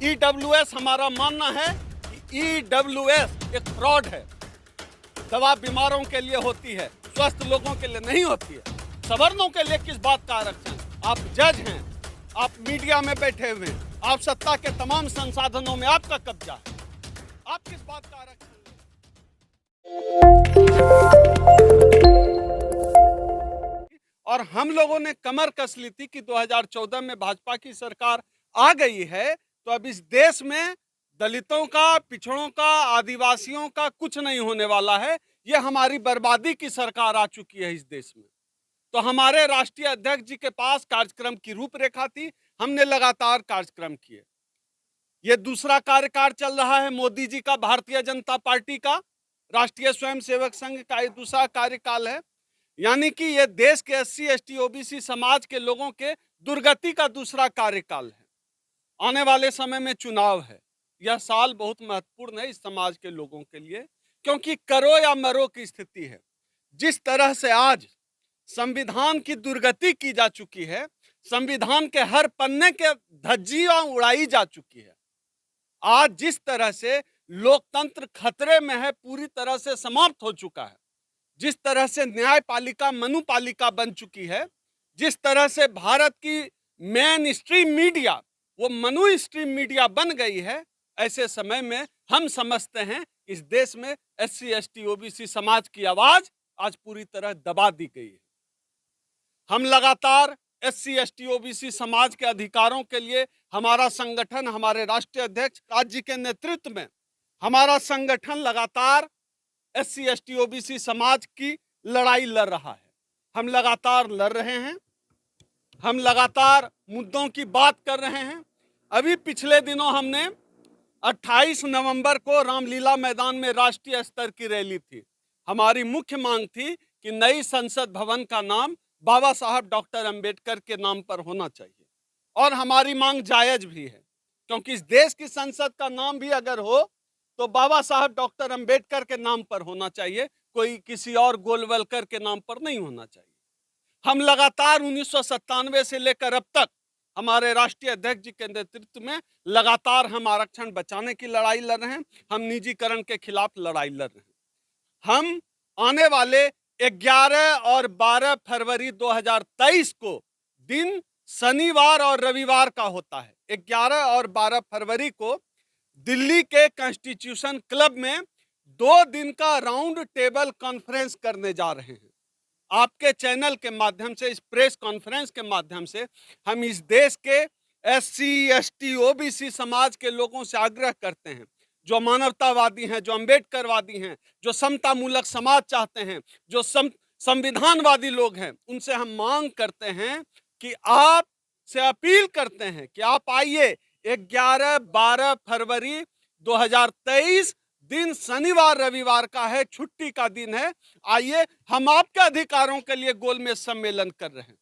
EWS हमारा मानना है कि ईडब्ल्यूएस एक फ्रॉड है। दवा बीमारों के लिए होती है, स्वस्थ लोगों के लिए नहीं होती है। सवर्णों के लिए किस बात का आरक्षण? आप जज हैं, आप मीडिया में बैठे हुए हैं, आप सत्ता के तमाम संसाधनों में आपका कब्जा है, आप किस बात का आरक्षण? और हम लोगों ने कमर कस ली थी कि 2014 में भाजपा की सरकार आ गई है तो अब इस देश में दलितों का, पिछड़ों का, आदिवासियों का कुछ नहीं होने वाला है। ये हमारी बर्बादी की सरकार आ चुकी है इस देश में। तो हमारे राष्ट्रीय अध्यक्ष जी के पास कार्यक्रम की रूपरेखा थी, हमने लगातार कार्यक्रम किए। ये दूसरा कार्यकाल चल रहा है मोदी जी का, भारतीय जनता पार्टी का, राष्ट्रीय स्वयंसेवक संघ का ये दूसरा कार्यकाल है। यानी कि ये देश के SC, ST, OBC समाज के लोगों के दुर्गति का दूसरा कार्यकाल है। आने वाले समय में चुनाव है। यह साल बहुत महत्वपूर्ण है इस समाज के लोगों के लिए, क्योंकि करो या मरो की स्थिति है। जिस तरह से आज संविधान की दुर्गति की जा चुकी है, संविधान के हर पन्ने के धज्जियां उड़ाई जा चुकी है, आज जिस तरह से लोकतंत्र खतरे में है, पूरी तरह से समाप्त हो चुका है, जिस तरह से न्यायपालिका मनुपालिका बन चुकी है, जिस तरह से भारत की मेन स्ट्रीम मीडिया वो मनु स्ट्रीम मीडिया बन गई है, ऐसे समय में हम समझते हैं इस देश में SC, ST, OBC समाज की आवाज आज पूरी तरह दबा दी गई है। हम लगातार SC, ST, OBC समाज के अधिकारों के लिए हमारा संगठन, हमारे राष्ट्रीय अध्यक्ष राज्य के नेतृत्व में हमारा संगठन लगातार SC, ST, OBC समाज की लड़ाई लड़ रहा है। हम लगातार लड़ रहे हैं, हम लगातार मुद्दों की बात कर रहे हैं। अभी पिछले दिनों हमने 28 नवंबर को रामलीला मैदान में राष्ट्रीय स्तर की रैली थी। हमारी मुख्य मांग थी कि नई संसद भवन का नाम बाबा साहब डॉक्टर अंबेडकर के नाम पर होना चाहिए, और हमारी मांग जायज भी है, क्योंकि इस देश की संसद का नाम भी अगर हो तो बाबा साहब डॉक्टर अंबेडकर के नाम पर होना चाहिए, कोई किसी और गोलवलकर के नाम पर नहीं होना चाहिए। हम लगातार 1997 से लेकर अब तक हमारे राष्ट्रीय अध्यक्ष जी के नेतृत्व में लगातार हम आरक्षण बचाने की लड़ाई लड़ रहे हैं, हम निजीकरण के खिलाफ लड़ाई लड़ रहे हैं। हम आने वाले 11 और 12 फरवरी 2023 को दिन शनिवार और रविवार का होता है। 11 और 12 फरवरी को दिल्ली के कॉन्स्टिट्यूशन क्लब में 2 दिन का राउंड टेबल कॉन्फ्रेंस करने जा रहे हैं। आपके चैनल के माध्यम से, इस प्रेस कॉन्फ्रेंस के माध्यम से हम इस देश के SC, ST, OBC समाज के लोगों से आग्रह करते हैं, जो मानवतावादी हैं, जो अम्बेडकरवादी हैं, जो समतामूलक समाज चाहते हैं, जो संविधानवादी लोग हैं, उनसे हम मांग करते हैं कि आप से अपील करते हैं कि आप आइए। 11-12 फरवरी 2023 दिन शनिवार रविवार का है, छुट्टी का दिन है। आइए, हम आपके अधिकारों के लिए गोलमेज सम्मेलन कर रहे हैं।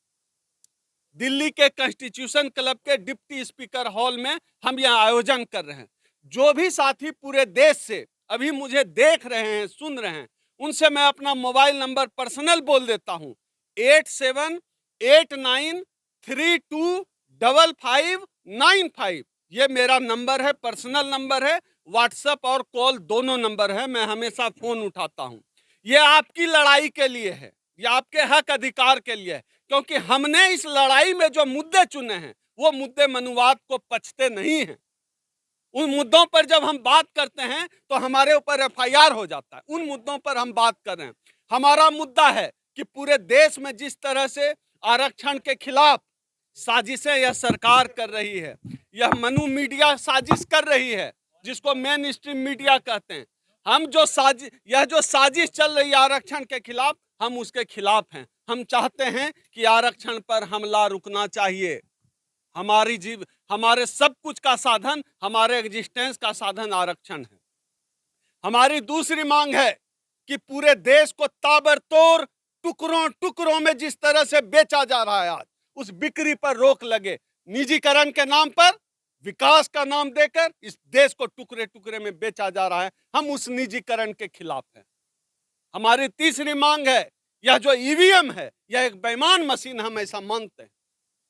दिल्ली के कॉन्स्टिट्यूशन क्लब के डिप्टी स्पीकर हॉल में हम यह आयोजन कर रहे हैं। जो भी साथी पूरे देश से अभी मुझे देख रहे हैं, सुन रहे हैं, उनसे मैं अपना मोबाइल नंबर पर्सनल बोल देता हूं, 8789325595। ये मेरा नंबर है, पर्सनल नंबर है। व्हाट्सएप और कॉल दोनों नंबर है, मैं हमेशा फोन उठाता हूं। ये आपकी लड़ाई के लिए है, ये आपके हक अधिकार के लिए है, क्योंकि हमने इस लड़ाई में जो मुद्दे चुने हैं वो मुद्दे मनुवाद को पचते नहीं हैं। उन मुद्दों पर जब हम बात करते हैं तो हमारे ऊपर FIR हो जाता है। उन मुद्दों पर हम बात कर रहे हैं। हमारा मुद्दा है कि पूरे देश में जिस तरह से आरक्षण के खिलाफ साजिशें यह सरकार कर रही है, यह मनु मीडिया साजिश कर रही है, जिसको मेन स्ट्रीम मीडिया कहते हैं। हम जो साजिश चल रही है आरक्षण के खिलाफ, हम उसके खिलाफ हैं। हम चाहते हैं कि आरक्षण पर हमला रुकना चाहिए। हमारे सब कुछ का साधन, हमारे एग्जिस्टेंस का साधन आरक्षण है। हमारी दूसरी मांग है कि पूरे देश को ताबड़तोड़ टुकड़ों टुकड़ों में जिस तरह से बेचा जा रहा है आज, उस बिक्री पर रोक लगे। निजीकरण के नाम पर, विकास का नाम देकर इस देश को टुकड़े टुकड़े में बेचा जा रहा है, हम उस निजीकरण के खिलाफ हैं। हमारी तीसरी मांग है, यह जो EVM है, यह एक बेईमान मशीन, हम ऐसा मानते हैं।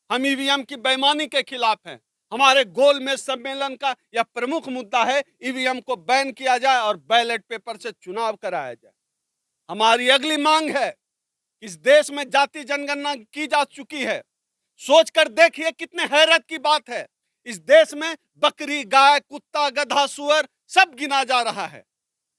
हम EVM की बेईमानी के खिलाफ हैं। हमारे गोल में सम्मेलन का यह प्रमुख मुद्दा है, ईवीएम को बैन किया जाए और बैलेट पेपर से चुनाव कराया जाए। हमारी अगली मांग है, इस देश में जाति जनगणना की जा चुकी है। सोचकर देखिए कितने हैरत की बात है, इस देश में बकरी, गाय, कुत्ता, गधा, सुअर सब गिना जा रहा है,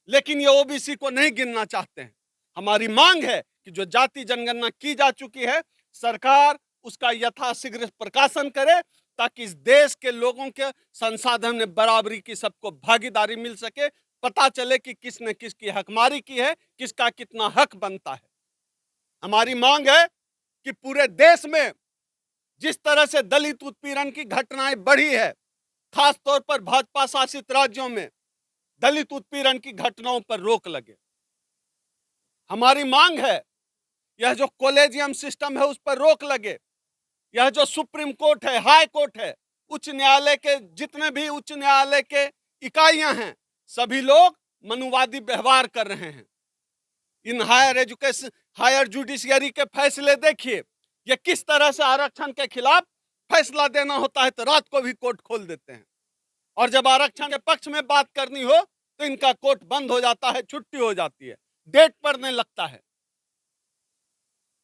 लेकिन ये ओबीसी को नहीं गिनना चाहते हैं। हमारी मांग है कि जो जाति जनगणना की जा चुकी है, सरकार उसका यथाशीघ्र प्रकाशन करे, ताकि इस देश के लोगों के संसाधन में बराबरी की सबको भागीदारी मिल सके, पता चले कि किसने किसकी हकमारी की है, किसका कितना हक बनता है। हमारी मांग है कि पूरे देश में जिस तरह से दलित उत्पीड़न की घटनाएं बढ़ी है, खासतौर पर भाजपा शासित राज्यों में दलित उत्पीड़न की घटनाओं पर रोक लगे। हमारी मांग है यह जो कॉलेजियम सिस्टम है उस पर रोक लगे। यह जो सुप्रीम कोर्ट है, हाई कोर्ट है, उच्च न्यायालय के जितने भी उच्च न्यायालय के इकाइयां हैं, सभी लोग मनुवादी व्यवहार कर रहे हैं। इन हायर जुडिशियरी के फैसले देखिए, ये किस तरह से आरक्षण के खिलाफ फैसला देना होता है तो रात को भी कोर्ट खोल देते हैं, और जब आरक्षण के पक्ष में बात करनी हो तो इनका कोर्ट बंद हो जाता है, छुट्टी हो जाती है, डेट पड़ने लगता है।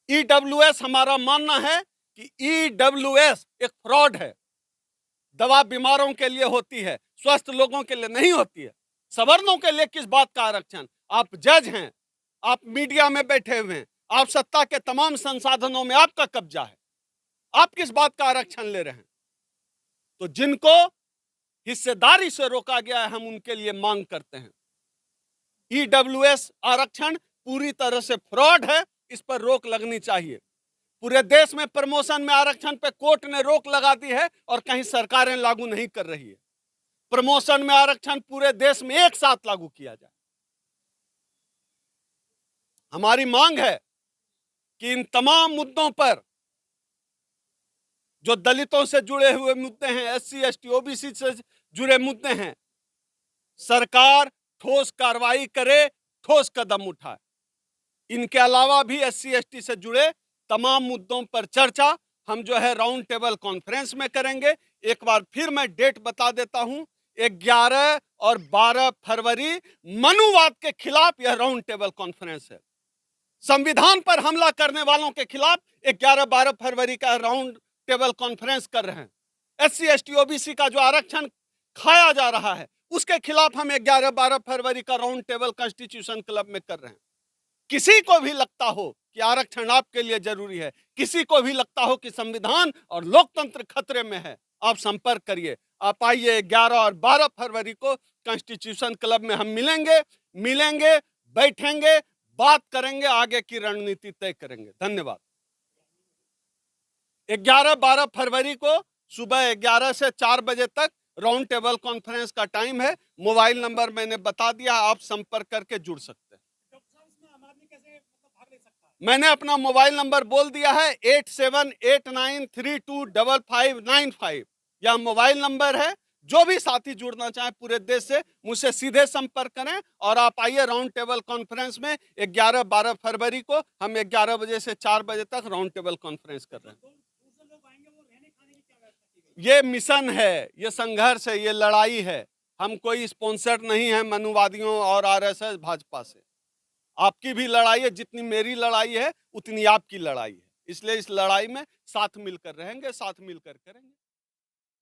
ईडब्ल्यूएस, हमारा मानना है कि ईडब्ल्यूएस एक फ्रॉड है। दवा बीमारों के लिए होती है, स्वस्थ लोगों के लिए नहीं होती है। सवर्णों के लिए किस बात का आरक्षण? आप जज हैं, आप मीडिया में बैठे हुए हैं, आप सत्ता के तमाम संसाधनों में आपका कब्जा है, आप किस बात का आरक्षण ले रहे हैं? तो जिनको हिस्सेदारी से रोका गया है, हम उनके लिए मांग करते हैं। ईडब्ल्यूएस आरक्षण पूरी तरह से फ्रॉड है, इस पर रोक लगनी चाहिए। पूरे देश में प्रमोशन में आरक्षण पे कोर्ट ने रोक लगा दी है और कहीं सरकारें लागू नहीं कर रही है। प्रमोशन में आरक्षण पूरे देश में एक साथ लागू किया जाए। हमारी मांग है कि इन तमाम मुद्दों पर, जो दलितों से जुड़े हुए मुद्दे हैं, एससी, एसटी, ओबीसी से जुड़े मुद्दे हैं, सरकार ठोस कार्रवाई करे, ठोस कदम उठाए। इनके अलावा भी एससी, एसटी से जुड़े तमाम मुद्दों पर चर्चा हम जो है राउंड टेबल कॉन्फ्रेंस में करेंगे। एक बार फिर मैं डेट बता देता हूं, 11 और 12 फरवरी मनुवाद के खिलाफ यह राउंड टेबल कॉन्फ्रेंस है। संविधान पर हमला करने वालों के खिलाफ 11-12 फरवरी का राउंड टेबल कॉन्फ्रेंस कर रहे हैं। एससी, एसटी, ओबीसी का जो आरक्षण खाया जा रहा है, उसके खिलाफ हम 11-12 फरवरी का राउंड टेबल कॉन्स्टिट्यूशन क्लब में कर रहे हैं। किसी को भी लगता हो कि आरक्षण आपके लिए जरूरी है, किसी को भी लगता हो कि संविधान और लोकतंत्र खतरे में है, आप संपर्क करिए। आप आइए, 11 और 12 फरवरी को कॉन्स्टिट्यूशन क्लब में हम मिलेंगे, बैठेंगे, बात करेंगे, आगे की रणनीति तय करेंगे। धन्यवाद। 11-12 फरवरी को सुबह 11 से 4 बजे तक राउंड टेबल कॉन्फ्रेंस का टाइम है। मोबाइल नंबर मैंने बता दिया, आप संपर्क करके जुड़ सकते हैं। मैंने अपना मोबाइल नंबर बोल दिया है, 8789325595। यह मोबाइल नंबर है। जो भी साथी जुड़ना चाहे पूरे देश से, मुझसे सीधे संपर्क करें और आप आइए राउंड टेबल कॉन्फ्रेंस में। 11-12 फरवरी को हम 11 बजे से 4 बजे तक राउंड टेबल कॉन्फ्रेंस कर रहे हैं। ये मिशन है, ये संघर्ष है, ये लड़ाई है। हम कोई स्पॉन्सर नहीं है मनुवादियों और आरएसएस भाजपा से। आपकी भी लड़ाई है, जितनी मेरी लड़ाई है उतनी आपकी लड़ाई है। इसलिए इस लड़ाई में साथ मिलकर रहेंगे, साथ मिलकर करेंगे।